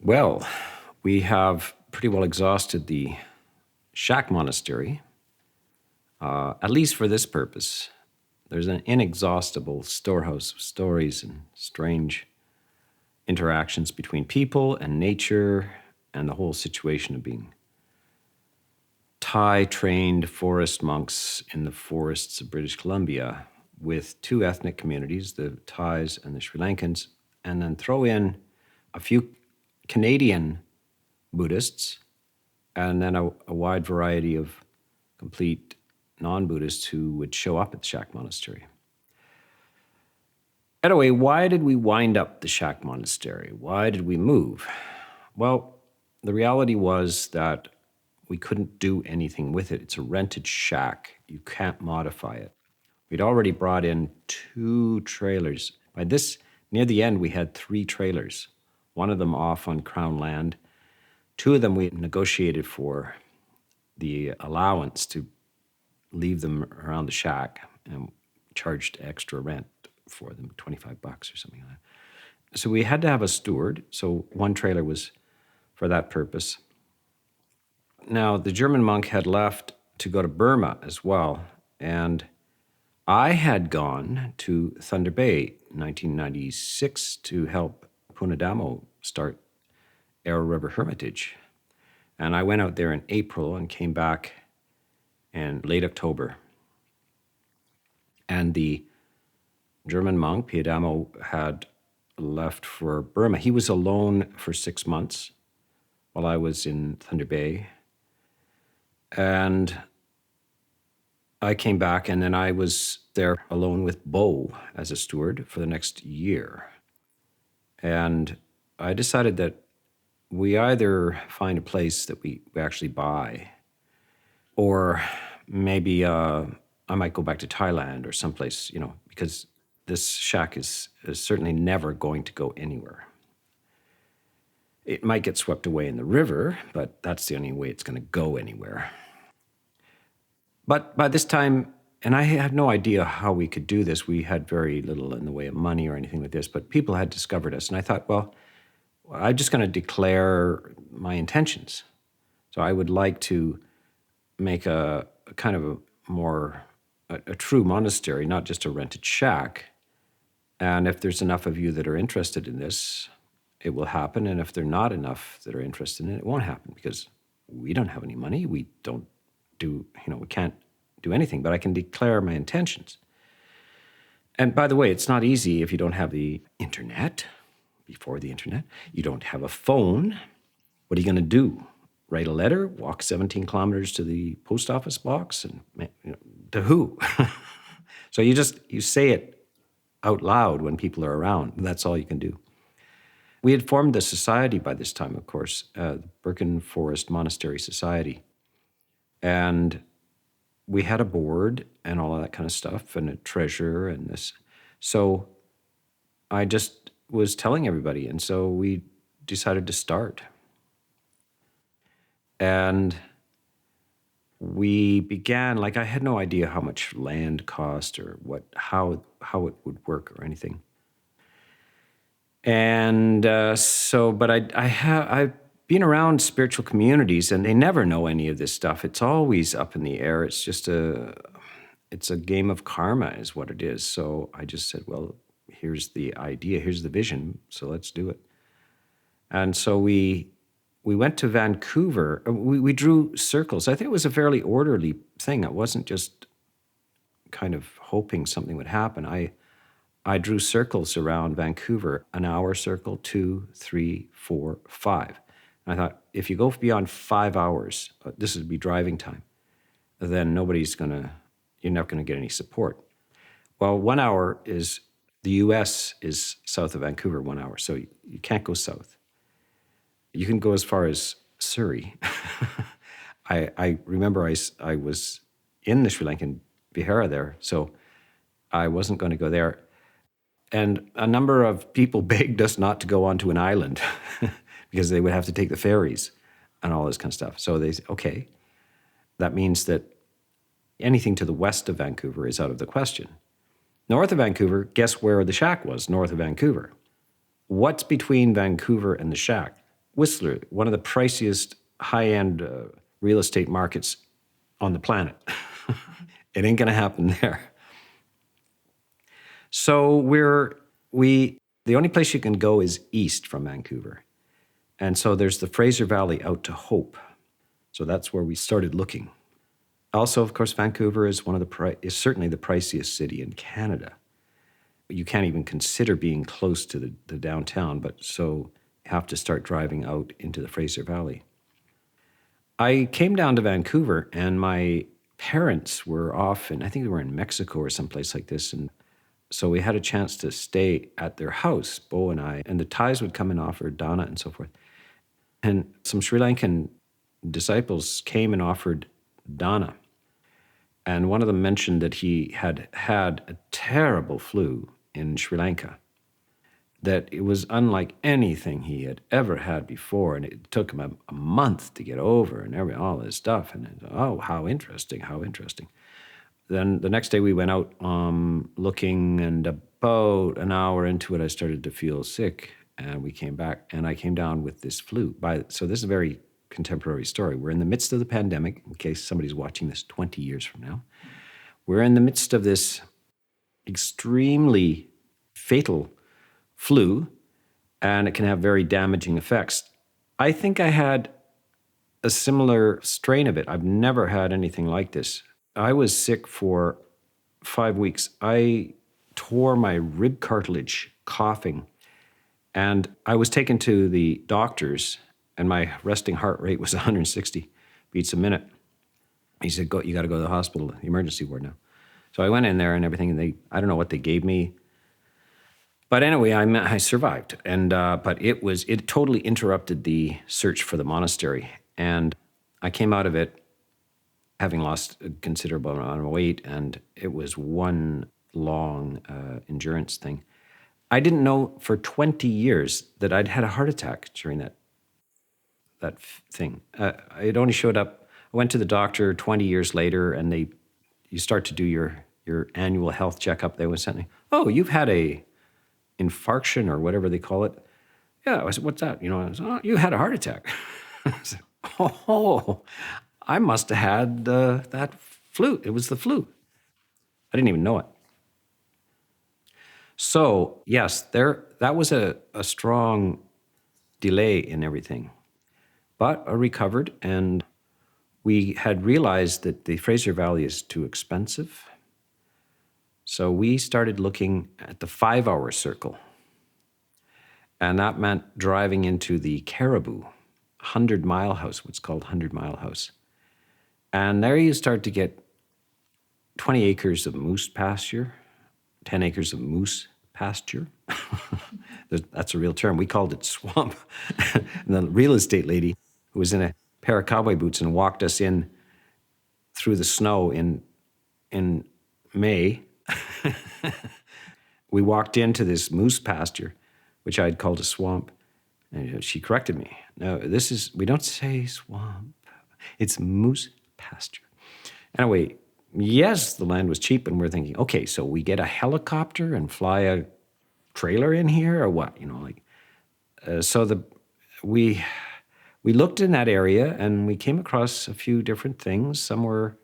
Well, we have pretty well exhausted the shack monastery, at least for this purpose. There's an inexhaustible storehouse of stories and strange interactions between people and nature and the whole situation of being Thai-trained forest monks in the forests of British Columbia with two ethnic communities, the Thais and the Sri Lankans, and then throw in a few Canadian Buddhists and then a wide variety of complete non-Buddhists who would show up at the shack monastery. Anyway, why did we wind up the shack monastery? Why did we move? Well, the reality was that we couldn't do anything with it. It's a rented shack. You can't modify it. We'd already brought in 2 trailers. By this, near the end, we had 3 trailers, one of them off on Crown land. 2 of them we negotiated for the allowance to leave them around the shack and charged extra rent for them, $25 or something like that. So we had to have a steward. So 1 trailer was for that purpose. Now, the German monk had left to go to Burma as well, and I had gone to Thunder Bay in 1996 to help Punadamo start Arrow River Hermitage. And I went out there in April and came back in late October. And the German monk, Piedamo, had left for Burma. He was alone for 6 months while I was in Thunder Bay. And I came back, and then I was there alone with Bo as a steward for the next year. And I decided that we either find a place that we actually buy, or maybe I might go back to Thailand or someplace, because this shack is certainly never going to go anywhere. It might get swept away in the river, but that's the only way it's going to go anywhere. But by this time, and I had no idea how we could do this. We had very little in the way of money or anything like this, but people had discovered us. And I thought, well, I'm just going to declare my intentions. So I would like to make a kind of a true monastery, not just a rented shack. And if there's enough of you that are interested in this, it will happen. And if there are not enough that are interested in it, it won't happen, because we don't have any money. We don't do, we can't do anything, but I can declare my intentions. And by the way, it's not easy if you don't have the internet. Before the internet, you don't have a phone. What are you going to do? Write a letter, walk 17 kilometers to the post office box, and to who? So you say it out loud when people are around. That's all you can do. We had formed the society by this time, of course, the Birken Forest Monastery Society. And we had a board and all of that kind of stuff, and a treasurer and this. So I just was telling everybody, and so we decided to start. And we began, I had no idea how much land cost or how it would work or anything. And but I've been around spiritual communities, and they never know any of this stuff. It's always up in the air. It's just it's a game of karma is what it is. So I just said, well, here's the idea, here's the vision, so let's do it. And so we went to Vancouver. We drew circles. I think it was a fairly orderly thing. It wasn't just kind of hoping something would happen. I drew circles around Vancouver, an hour circle, 2, 3, 4, 5. And I thought, if you go beyond 5 hours, this would be driving time, then you're not going to get any support. Well, 1 hour is, the U.S. is south of Vancouver, 1 hour, so you can't go south. You can go as far as Surrey. I remember I was in the Sri Lankan Vihara there, so I wasn't going to go there. And a number of people begged us not to go onto an island because they would have to take the ferries and all this kind of stuff. So they said, okay, that means that anything to the west of Vancouver is out of the question. North of Vancouver, guess where the shack was, north of Vancouver? What's between Vancouver and the shack? Whistler, one of the priciest high-end real estate markets on the planet. It ain't going to happen there. So the only place you can go is east from Vancouver. And so there's the Fraser Valley out to Hope. So that's where we started looking. Also, of course, Vancouver is is certainly the priciest city in Canada. You can't even consider being close to the downtown, but so you have to start driving out into the Fraser Valley. I came down to Vancouver, and my parents were off, and I think they were in Mexico or someplace like this, and so we had a chance to stay at their house, Bo and I, and the Thais would come and offer Dana and so forth. And some Sri Lankan disciples came and offered Dana. And one of them mentioned that he had had a terrible flu in Sri Lanka, that it was unlike anything he had ever had before. And it took him a month to get over and all this stuff. And oh, how interesting, how interesting. Then the next day we went out looking, and about an hour into it, I started to feel sick. And we came back, and I came down with this flu. So this is a very contemporary story. We're in the midst of the pandemic, in case somebody's watching this 20 years from now. We're in the midst of this extremely fatal flu, and it can have very damaging effects. I think I had a similar strain of it. I've never had anything like this. I was sick for 5 weeks. I tore my rib cartilage coughing, and I was taken to the doctors, and my resting heart rate was 160 beats a minute. He said, you got to go to the hospital, the emergency ward now. So I went in there and everything, and I don't know what they gave me. But anyway, I survived. But it totally interrupted the search for the monastery. And I came out of it having lost a considerable amount of weight, and it was one long endurance thing. I didn't know for 20 years that I'd had a heart attack during that thing. It only showed up. I went to the doctor 20 years later, and you start to do your annual health checkup. They was saying, "Oh, you've had a infarction or whatever they call it." Yeah, I said, "What's that?" I said, "Oh, you had a heart attack." I said, "Oh, I must have had that flu. It was the flu." I didn't even know it. So yes, that was a strong delay in everything. But I recovered, and we had realized that the Fraser Valley is too expensive. So we started looking at the 5-hour circle. And that meant driving into the Caribou, 100 Mile House, what's called 100 Mile House. And there you start to get 20 acres of moose pasture, 10 acres of moose pasture. That's a real term. We called it swamp. And the real estate lady, who was in a pair of cowboy boots and walked us in through the snow in May, we walked into this moose pasture, which I'd called a swamp, and she corrected me. No, we don't say swamp. It's moose pasture. Anyway, yes, the land was cheap, and we're thinking, okay, so we get a helicopter and fly a trailer in here, or what? We looked in that area, and we came across a few different things. Some were,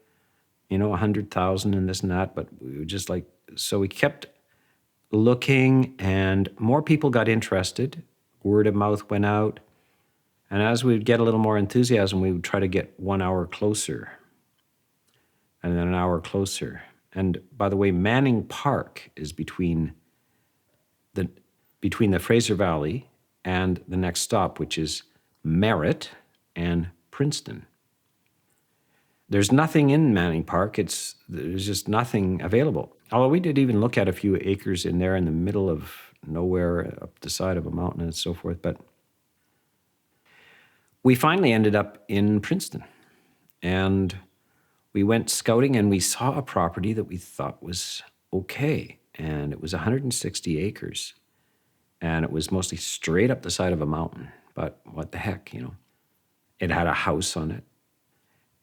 100,000 and this and that, but we were just like, so we kept looking, and more people got interested. Word of mouth went out. And as we'd get a little more enthusiasm, we would try to get 1 hour closer, and then an hour closer. And by the way, Manning Park is between the Fraser Valley and the next stop, which is Merritt and Princeton. There's nothing in Manning Park. There's just nothing available. Although we did even look at a few acres in there in the middle of nowhere, up the side of a mountain and so forth. But we finally ended up in Princeton. And we went scouting, and we saw a property that we thought was okay. And it was 160 acres. And it was mostly straight up the side of a mountain. But what the heck, It had a house on it.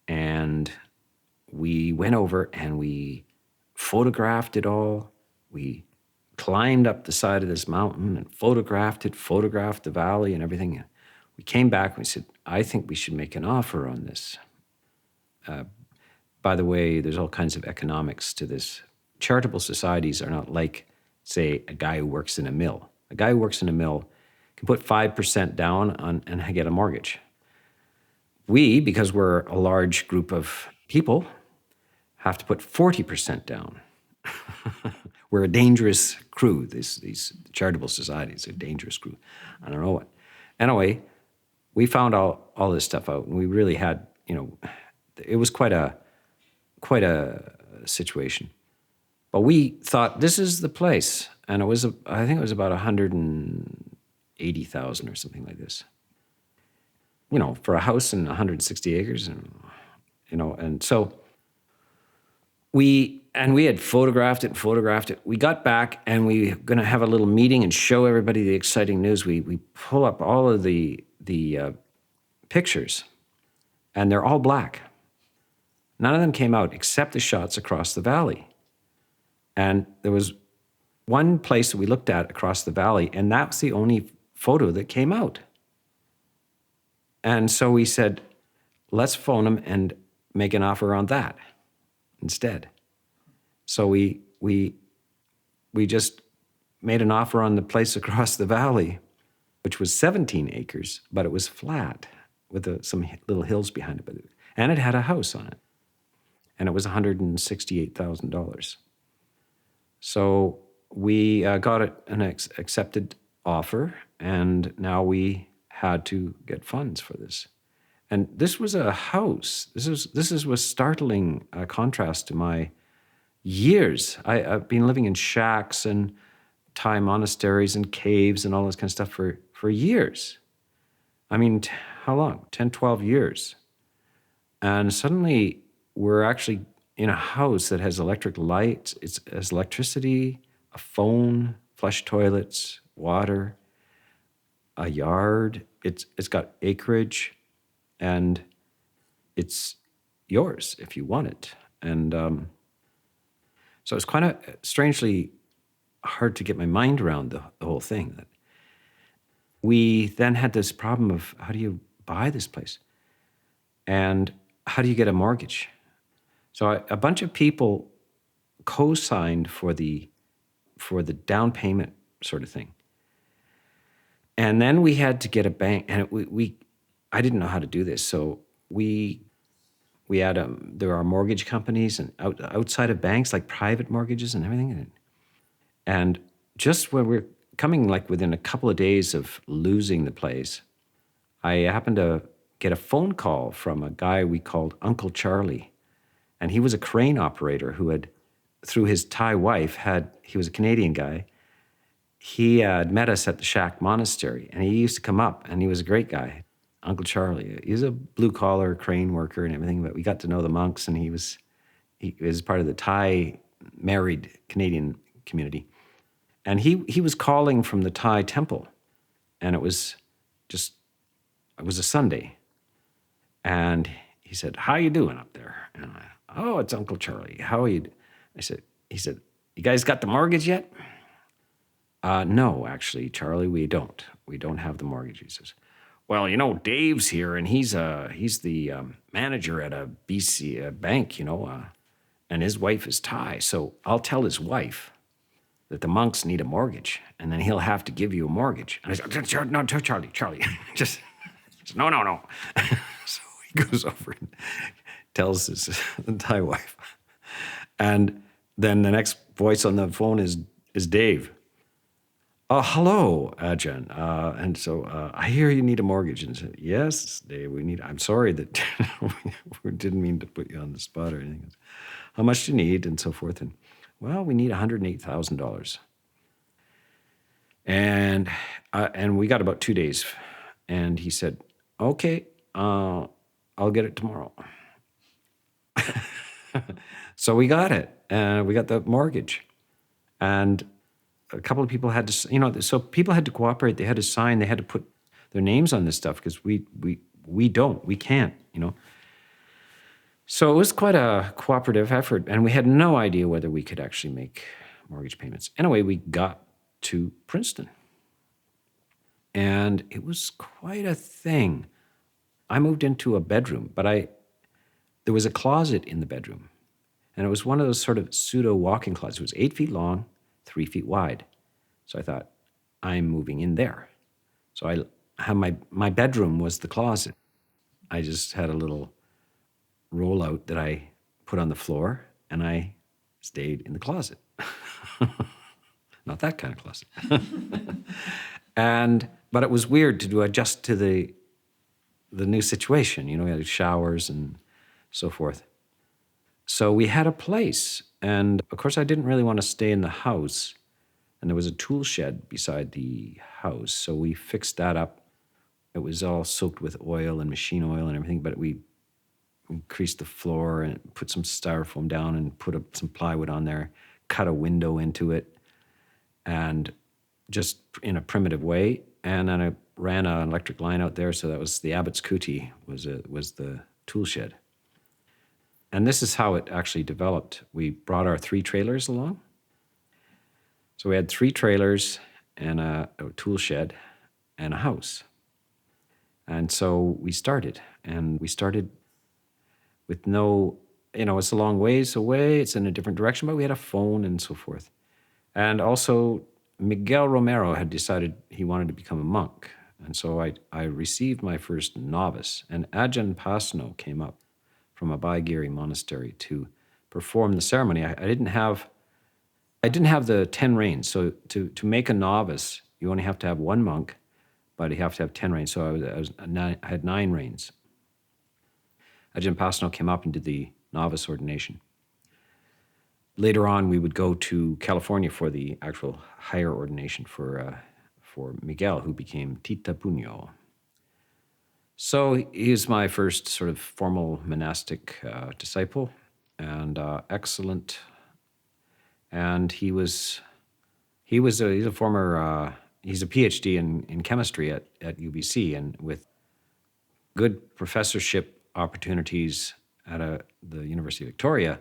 And we went over and we photographed it all. We climbed up the side of this mountain and photographed the valley and everything. we came back and we said, I think we should make an offer on this. By the way, there's all kinds of economics to this. Charitable societies are not like, say, a guy who works in a mill. A guy who works in a mill can put 5% down on and get a mortgage. We, because we're a large group of people, have to put 40% down. We're a dangerous crew. These charitable societies are a dangerous crew. I don't know what. Anyway, we found all this stuff out, and we really had, it was quite a situation. But we thought this is the place, and I think it was about 180,000 or something like this. For a house in 160 acres, and so we had photographed it. We got back, and we were going to have a little meeting and show everybody the exciting news. We pull up all of the pictures, and they're all black. None of them came out except the shots across the valley. And there was one place that we looked at across the valley, and that was the only photo that came out. And so we said, let's phone them and make an offer on that instead. So we just made an offer on the place across the valley, which was 17 acres, but it was flat with some little hills behind it. And it had a house on it. And it was $168,000. So we got an accepted offer, and now we had to get funds for this. And this was a house. This was startling contrast to my years. I've been living in shacks and Thai monasteries and caves and all this kind of stuff for years. I mean, how long? 10, 12 years. And suddenly we're actually in a house that has electric lights, it has electricity, a phone, flush toilets, water, a yard. It's got acreage, and it's yours if you want it. And so it's kind of strangely hard to get my mind around the whole thing. That we then had this problem of how do you buy this place? And how do you get a mortgage? So a bunch of people co-signed for the down payment sort of thing. And then we had to get a bank, and I didn't know how to do this. So we had there are mortgage companies and outside of banks, like private mortgages and everything. And just when we're coming, like within a couple of days of losing the place, I happened to get a phone call from a guy we called Uncle Charlie. And he was a crane operator who had, through his Thai wife, he was a Canadian guy. He had met us at the Shack Monastery, and he used to come up, and he was a great guy, Uncle Charlie. He was a blue-collar crane worker and everything, but we got to know the monks, and he was part of the Thai married Canadian community. And he was calling from the Thai temple, and it was a Sunday. And he said, "How you doing up there?" And I'm like, "Oh, it's Uncle Charlie. How are you?" He said, "You guys got the mortgage yet?" No, actually, Charlie, we don't. We don't have the mortgage. He says, "Well, Dave's here, and he's the manager at a BC bank, and his wife is Thai. So I'll tell his wife that the monks need a mortgage, and then he'll have to give you a mortgage." And I said, "No, Charlie, just no." So he goes over and tells his Thai wife. And then the next voice on the phone is Dave. "Oh, hello, Ajahn. And so I hear you need a mortgage." And I said, "Yes, Dave, I'm sorry that we didn't mean to put you on the spot or anything. How much do you need?" And so forth. And, "Well, we need $108,000. And we got about 2 days. And he said, "Okay, I'll get it tomorrow." So we got it. We got the mortgage. And a couple of people had to, so people had to cooperate. They had to sign. They had to put their names on this stuff because we can't. So it was quite a cooperative effort, and we had no idea whether we could actually make mortgage payments. Anyway, we got to Princeton. And it was quite a thing. I moved into a bedroom, but there was a closet in the bedroom. And it was one of those sort of pseudo walk-in closets. It was 8 feet long, 3 feet wide. So I thought, I'm moving in there. So I had my bedroom was the closet. I just had a little rollout that I put on the floor, and I stayed in the closet. Not that kind of closet. But it was weird to adjust to the new situation. We had showers and so forth. So we had a place, and of course I didn't really want to stay in the house, and there was a tool shed beside the house, so we fixed that up. It was all soaked with oil and machine oil and everything, but we increased the floor and put some styrofoam down and put some plywood on there, cut a window into it, and just in a primitive way. And then I ran an electric line out there, so that was the Abbott's Cootie was the tool shed. And this is how it actually developed. We brought our 3 trailers along. So we had 3 trailers and a tool shed and a house. And so we started with no, it's a long ways away, it's in a different direction, but we had a phone and so forth. And also, Miguel Romero had decided he wanted to become a monk. And so I received my first novice, and Ajahn Sona came up from a Baigiri monastery to perform the ceremony. I didn't have the 10 rains. So to make a novice, you only have to have 1 monk, but you have to have 10 rains. So I had 9 rains. Ajahn Sona came up and did the novice ordination. Later on, we would go to California for the actual higher ordination for Miguel, who became Tita Puño. So he's my first sort of formal monastic disciple, and excellent. And he's a former he's a PhD in chemistry at UBC, and with good professorship opportunities at the University of Victoria.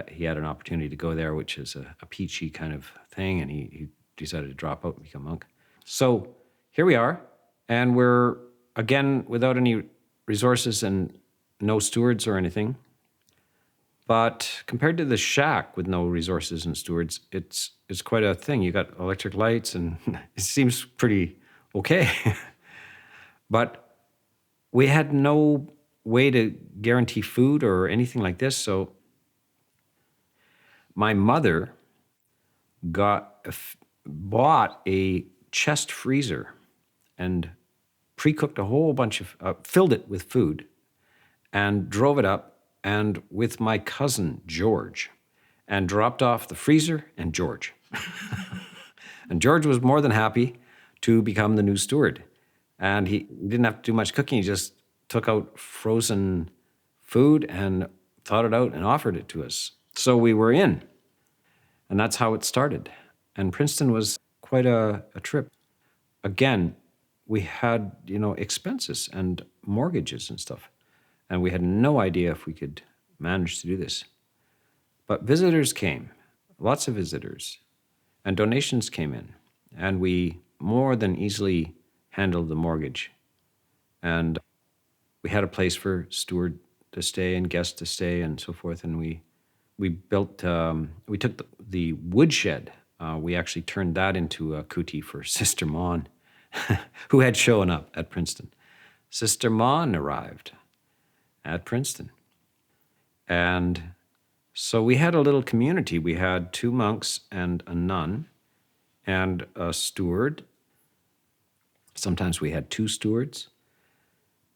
He had an opportunity to go there, which is a peachy kind of thing, and he decided to drop out and become a monk. So here we are, and we're, again, without any resources and no stewards or anything. But compared to the shack with no resources and stewards, it's quite a thing. You got electric lights, and it seems pretty okay. But we had no way to guarantee food or anything like this, so my mother bought a chest freezer and pre-cooked a whole bunch of, filled it with food, and drove it up, and with my cousin George, and dropped off the freezer and George. And George was more than happy to become the new steward. And he didn't have to do much cooking. He just took out frozen food and thawed it out and offered it to us. So we were in. And that's how it started. And Princeton was quite a trip. Again, we had, expenses and mortgages and stuff. And we had no idea if we could manage to do this. But visitors came, lots of visitors, and donations came in. And we more than easily handled the mortgage. And we had a place for steward to stay and guests to stay and so forth. And we built, we took the woodshed. We actually turned that into a kuti for Sister Mon, who had shown up at Princeton. Sister Mon arrived at Princeton. And so we had a little community. We had 2 monks and a nun and a steward. Sometimes we had 2 stewards.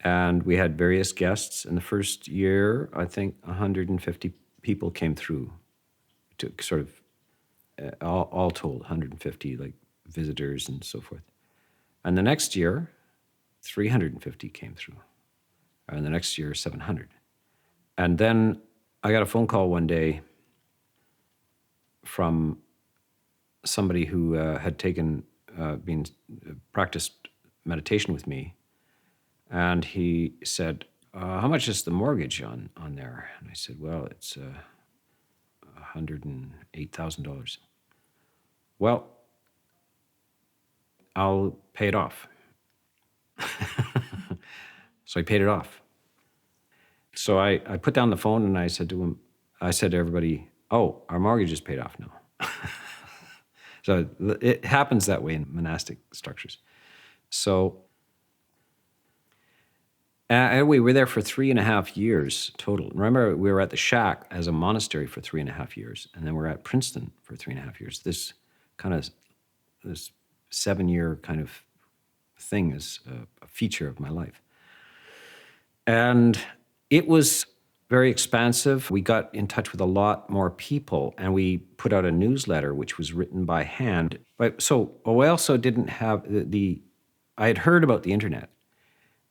And we had various guests. In the first year, I think 150 people came through, to sort of, all told, 150 like visitors and so forth. And the next year, 350 came through. And the next year, 700. And then I got a phone call one day from somebody who had practiced meditation with me. And he said, how much is the mortgage on there? And I said, well, it's $108,000. Well, I'll pay it off. So I paid it off. So I put down the phone and I said to everybody, oh, our mortgage is paid off now. So it happens that way in monastic structures. So we were there for 3.5 years total. Remember, we were at the shack as a monastery for 3.5 years, and then we're at Princeton for 3.5 years. This 7-year kind of thing is a feature of my life. And it was very expansive. We got in touch with a lot more people, and we put out a newsletter which was written by hand. But we also didn't have I had heard about the internet,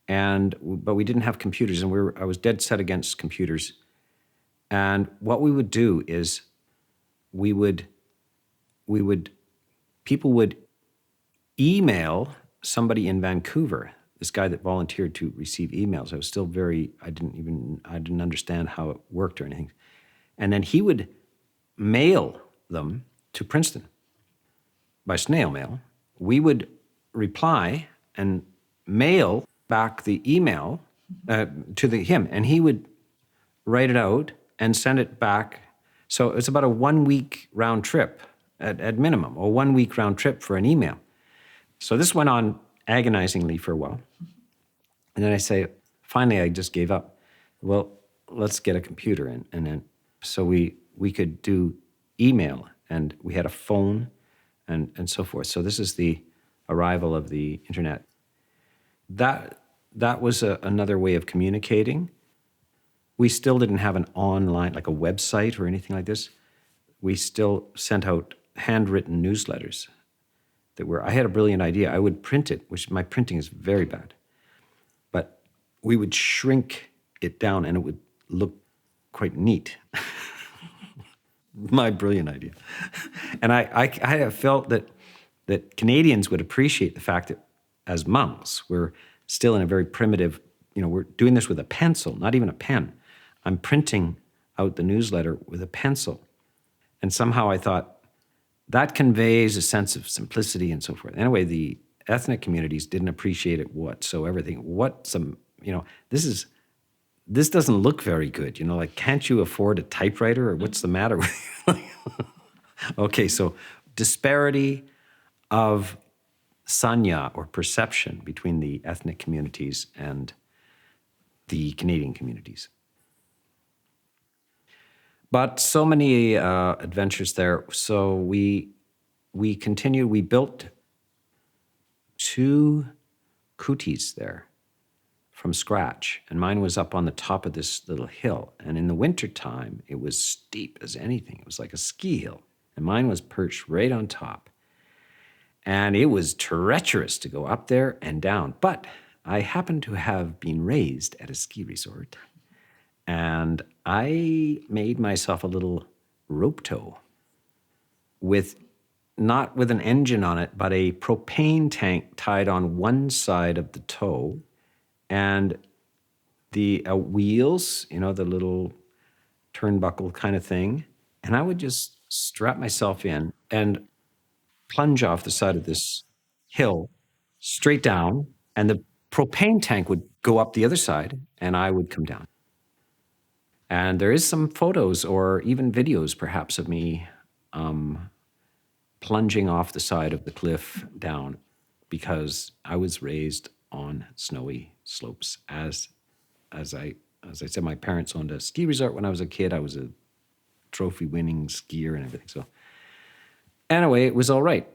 but we didn't have computers, and I was dead set against computers. And what we would do is people would email somebody in Vancouver, this guy that volunteered to receive emails. I didn't understand how it worked or anything. And then he would mail them to Princeton by snail mail. We would reply and mail back the email to him, and he would write it out and send it back. So it's about a 1-week round trip at minimum, a 1-week round trip for an email. So this went on agonizingly for a while. And then finally I just gave up. Well, let's get a computer in. And then, so we could do email, and we had a phone and so forth. So this is the arrival of the internet. That was another way of communicating. We still didn't have an online, like a website or anything like this. We still sent out handwritten newsletters I had a brilliant idea. I would print it, which my printing is very bad. But we would shrink it down and it would look quite neat. My brilliant idea. And I have felt that Canadians would appreciate the fact that as monks, we're still in a very primitive, we're doing this with a pencil, not even a pen. I'm printing out the newsletter with a pencil. And somehow I thought, that conveys a sense of simplicity and so forth. Anyway, the ethnic communities didn't appreciate it whatsoever. This doesn't look very good. Like, can't you afford a typewriter, or what's the matter with you? Okay, so disparity of sanya or perception between the ethnic communities and the Canadian communities. But so many adventures there. So we continued. We built 2 kutis there from scratch, and mine was up on the top of this little hill. And in the wintertime, it was steep as anything. It was like a ski hill, and mine was perched right on top. And it was treacherous to go up there and down. But I happened to have been raised at a ski resort, and I made myself a little rope tow not with an engine on it, but a propane tank tied on one side of the tow, and the wheels, the little turnbuckle kind of thing. And I would just strap myself in and plunge off the side of this hill straight down, and the propane tank would go up the other side, and I would come down. And there is some photos or even videos, perhaps, of me plunging off the side of the cliff down, because I was raised on snowy slopes. As I said, my parents owned a ski resort when I was a kid. I was a trophy-winning skier and everything. So anyway, it was all right.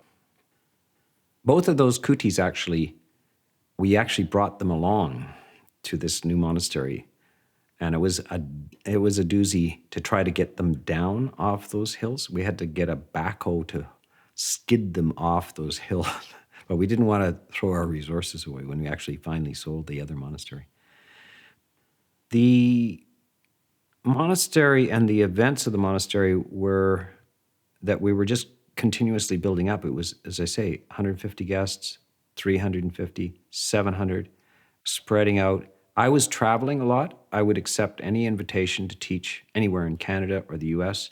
Both of those kutis, we actually brought them along to this new monastery. And it was a doozy to try to get them down off those hills. We had to get a backhoe to skid them off those hills. But we didn't want to throw our resources away when we actually finally sold the other monastery. The monastery and the events of the monastery were that we were just continuously building up. It was, as I say, 150 guests, 350, 700, spreading out. I was traveling a lot. I would accept any invitation to teach anywhere in Canada or the US,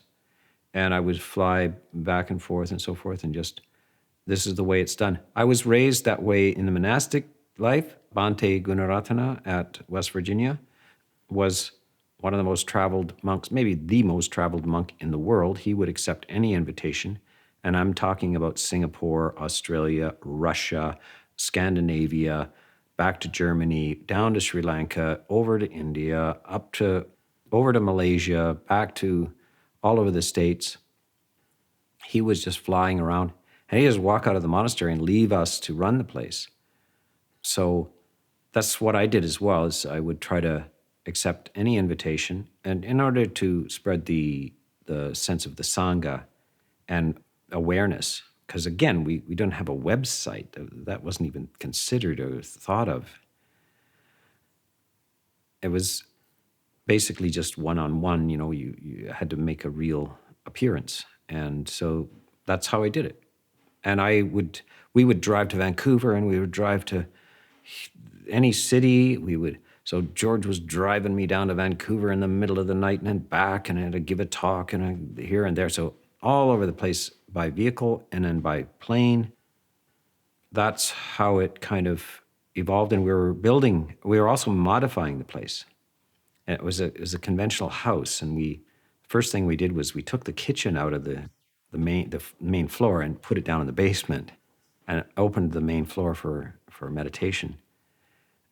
and I would fly back and forth and so forth, and just This is the way it's done. I was raised that way in the monastic life. Bhante Gunaratana at West Virginia was one of the most traveled monks, maybe the most traveled monk in the world. He would accept any invitation. And I'm talking about Singapore, Australia, Russia, Scandinavia, back to Germany, down to Sri Lanka, over to India, over to Malaysia, back to all over the States. He was just flying around, and he just walk out of the monastery and leave us to run the place. So that's what I did as well, is I would try to accept any invitation, and in order to spread the sense of the Sangha and awareness, because again, we don't have a website. That wasn't even considered or thought of. It was basically just one-on-one, you had to make a real appearance. And so that's how I did it. And we would drive to Vancouver, and we would drive to any city. So George was driving me down to Vancouver in the middle of the night and then back, and I had to give a talk and here and there. So all over the place by vehicle and then by plane. That's how it kind of evolved. And we were also modifying the place. And it was a conventional house. And first thing we did was we took the kitchen out of the main floor and put it down in the basement and opened the main floor for meditation.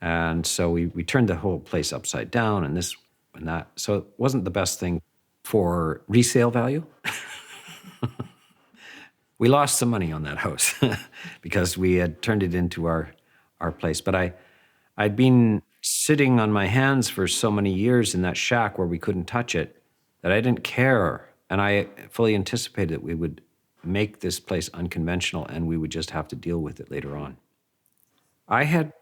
And so we turned the whole place upside down and this and that. So it wasn't the best thing for resale value. We lost some money on that house because we had turned it into our place. But I'd been sitting on my hands for so many years in that shack where we couldn't touch it that I didn't care. And I fully anticipated that we would make this place unconventional and we would just have to deal with it later on. I had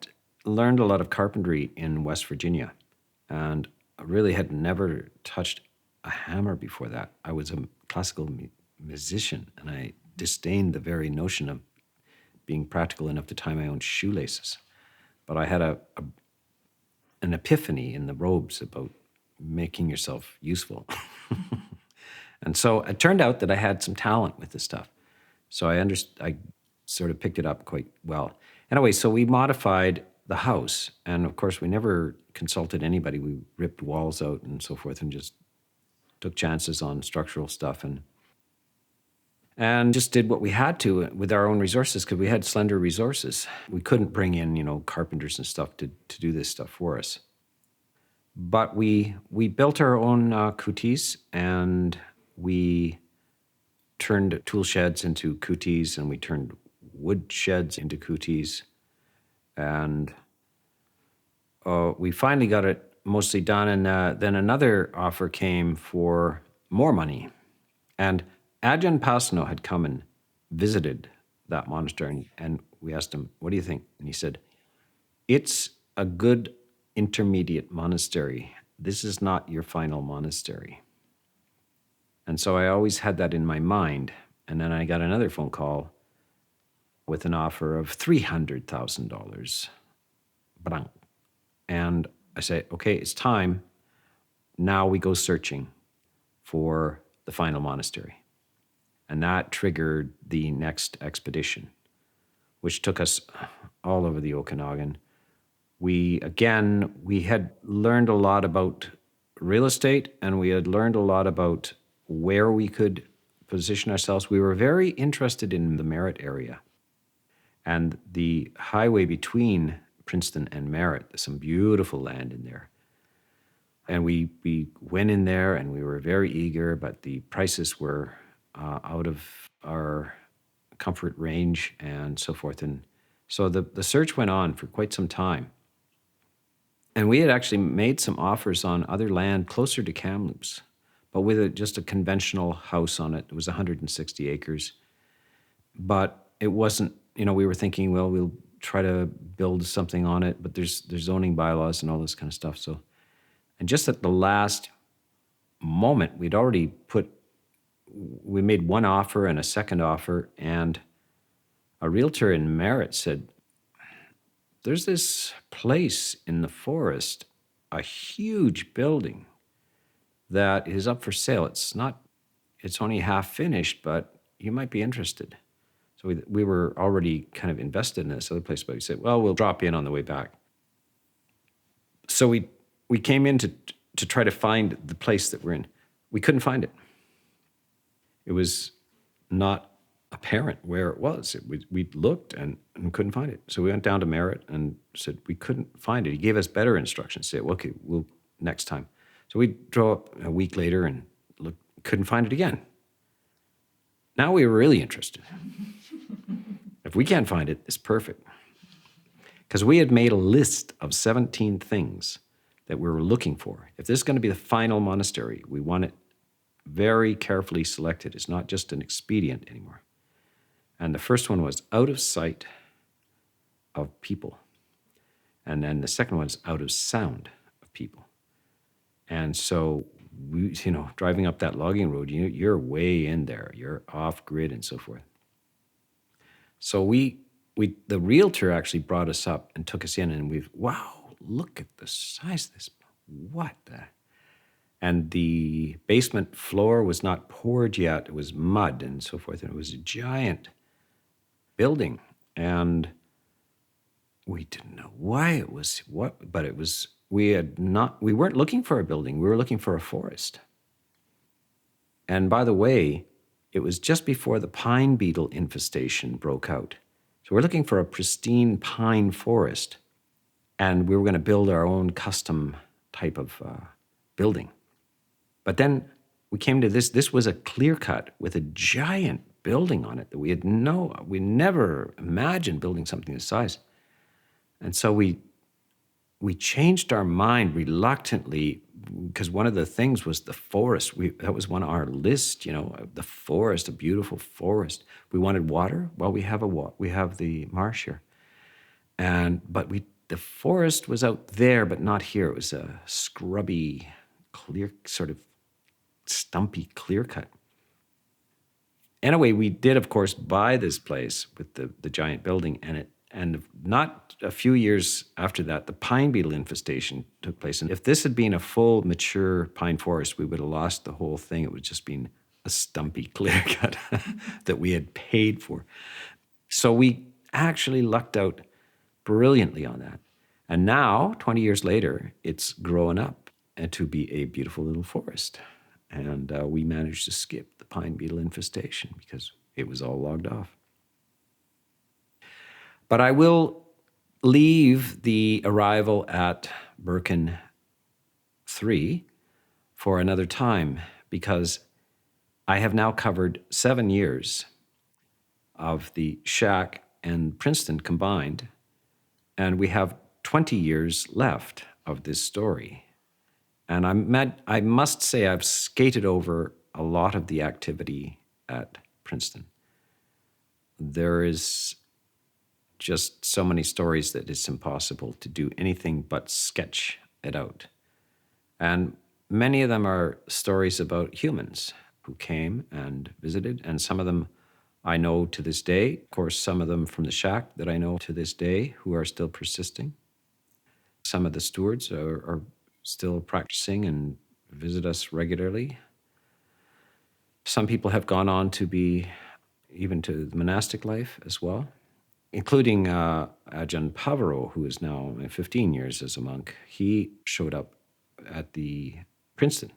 learned a lot of carpentry in West Virginia, and I really had never touched a hammer before that. I was a classical musician, and I disdained the very notion of being practical enough to tie my own shoelaces. But I had an epiphany in the robes about making yourself useful. And so it turned out that I had some talent with this stuff. So I sort of picked it up quite well. Anyway, so we modified the house. And of course, we never consulted anybody. We ripped walls out and so forth and just took chances on structural stuff and just did what we had to with our own resources because we had slender resources. We couldn't bring in, carpenters and stuff to do this stuff for us. But we built our own kutis, and we turned tool sheds into kutis, and we turned wood sheds into kutis. And we finally got it mostly done, and then another offer came for more money. And Ajahn Sona had come and visited that monastery, and we asked him, "What do you think?" And he said, "It's a good intermediate monastery. This is not your final monastery." And so I always had that in my mind. And then I got another phone call with an offer of $300,000. And I say, okay, it's time. Now we go searching for the final monastery. And that triggered the next expedition, which took us all over the Okanagan. We had learned a lot about real estate, and we had learned a lot about where we could position ourselves. We were very interested in the Merritt area and the highway between Princeton and Merritt. There's some beautiful land in there. And we went in there, and we were very eager, but the prices were out of our comfort range and so forth. And so the search went on for quite some time. And we had actually made some offers on other land closer to Kamloops, but with just a conventional house on it. It was 160 acres. But it wasn't, we were thinking, well, we'll try to build something on it, but there's zoning bylaws and all this kind of stuff. So, and just at the last moment, we made one offer and a second offer, and a realtor in Merritt said, "There's this place in the forest, a huge building that is up for sale. It's only half finished, but you might be interested." So we were already kind of invested in this other place, but we said, well, we'll drop in on the way back. So we came in to try to find the place that we're in. We couldn't find it. It was not apparent where it was. We looked and couldn't find it. So we went down to Merritt and said we couldn't find it. He gave us better instructions. Said, well, okay, we'll next time. So we drove up a week later and couldn't find it again. Now we were really interested. If we can't find it, it's perfect. Because we had made a list of 17 things that we were looking for. If this is going to be the final monastery, we want it very carefully selected. It's not just an expedient anymore. And the first one was out of sight of people. And then the second one is out of sound of people. And so, driving up that logging road, you're way in there. You're off grid and so forth. So the realtor actually brought us up and took us in, and wow, look at the size of this. What the? And the basement floor was not poured yet. It was mud and so forth. And it was a giant building. And we didn't know why it was but it was, we weren't looking for a building. We were looking for a forest. And by the way, it was just before the pine beetle infestation broke out. So we're looking for a pristine pine forest. And we were going to build our own custom type of building. But then we came to this. This was a clear cut with a giant building on it that we never imagined building something this size. And so we changed our mind reluctantly, because one of the things was the forest. That was one on our list, the forest, a beautiful forest. We wanted water. Well, we have the marsh here. But the forest was out there, but not here. It was a scrubby, clear, sort of stumpy clear cut. Anyway, we did, of course, buy this place with the giant building, and not a few years after that, the pine beetle infestation took place. And if this had been a full, mature pine forest, we would have lost the whole thing. It would just been a stumpy clear cut that we had paid for. So we actually lucked out brilliantly on that. And now, 20 years later, it's grown up to be a beautiful little forest. And we managed to skip the pine beetle infestation because it was all logged off. But I will leave the arrival at Birken III for another time, because I have now covered 7 years of the shack and Princeton combined, and we have 20 years left of this story. And I must say I've skated over a lot of the activity at Princeton. There is just so many stories that it's impossible to do anything but sketch it out. And many of them are stories about humans who came and visited, and some of them I know to this day. Of course, some of them from the shack that I know to this day who are still persisting. Some of the stewards are still practicing and visit us regularly. Some people have gone on to be even to the monastic life as well, including Ajahn Pavaro, who is now 15 years as a monk. He showed up at the Princeton.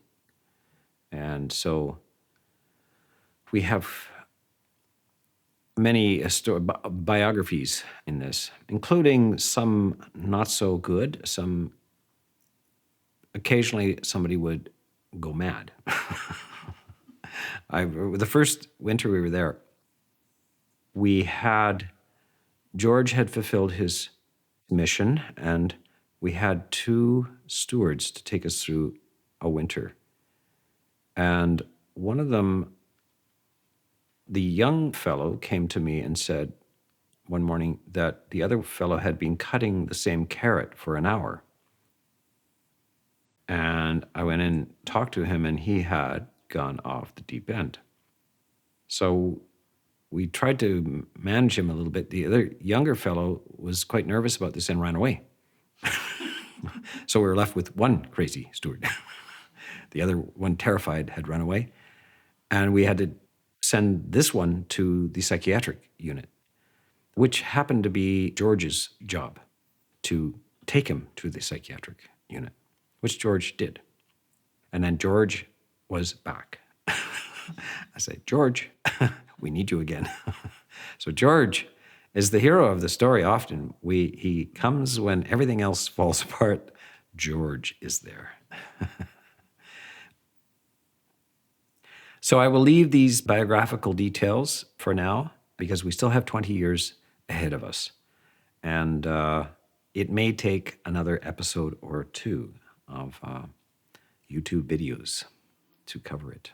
And so we have many biographies in this, including some not so good. Some occasionally somebody would go mad. The first winter we were there, George had fulfilled his mission, and we had 2 stewards to take us through a winter. And one of them, the young fellow, came to me and said one morning that the other fellow had been cutting the same carrot for an hour. And I went in and talked to him, and he had gone off the deep end. So we tried to manage him a little bit. The other younger fellow was quite nervous about this and ran away. So we were left with one crazy steward. The other one, terrified, had run away. And we had to send this one to the psychiatric unit, which happened to be George's job to take him to the psychiatric unit, which George did. And then George was back. I say, George, we need you again. So George is the hero of the story often. He comes when everything else falls apart. George is there. So I will leave these biographical details for now because we still have 20 years ahead of us. And it may take another episode or two of YouTube videos to cover it.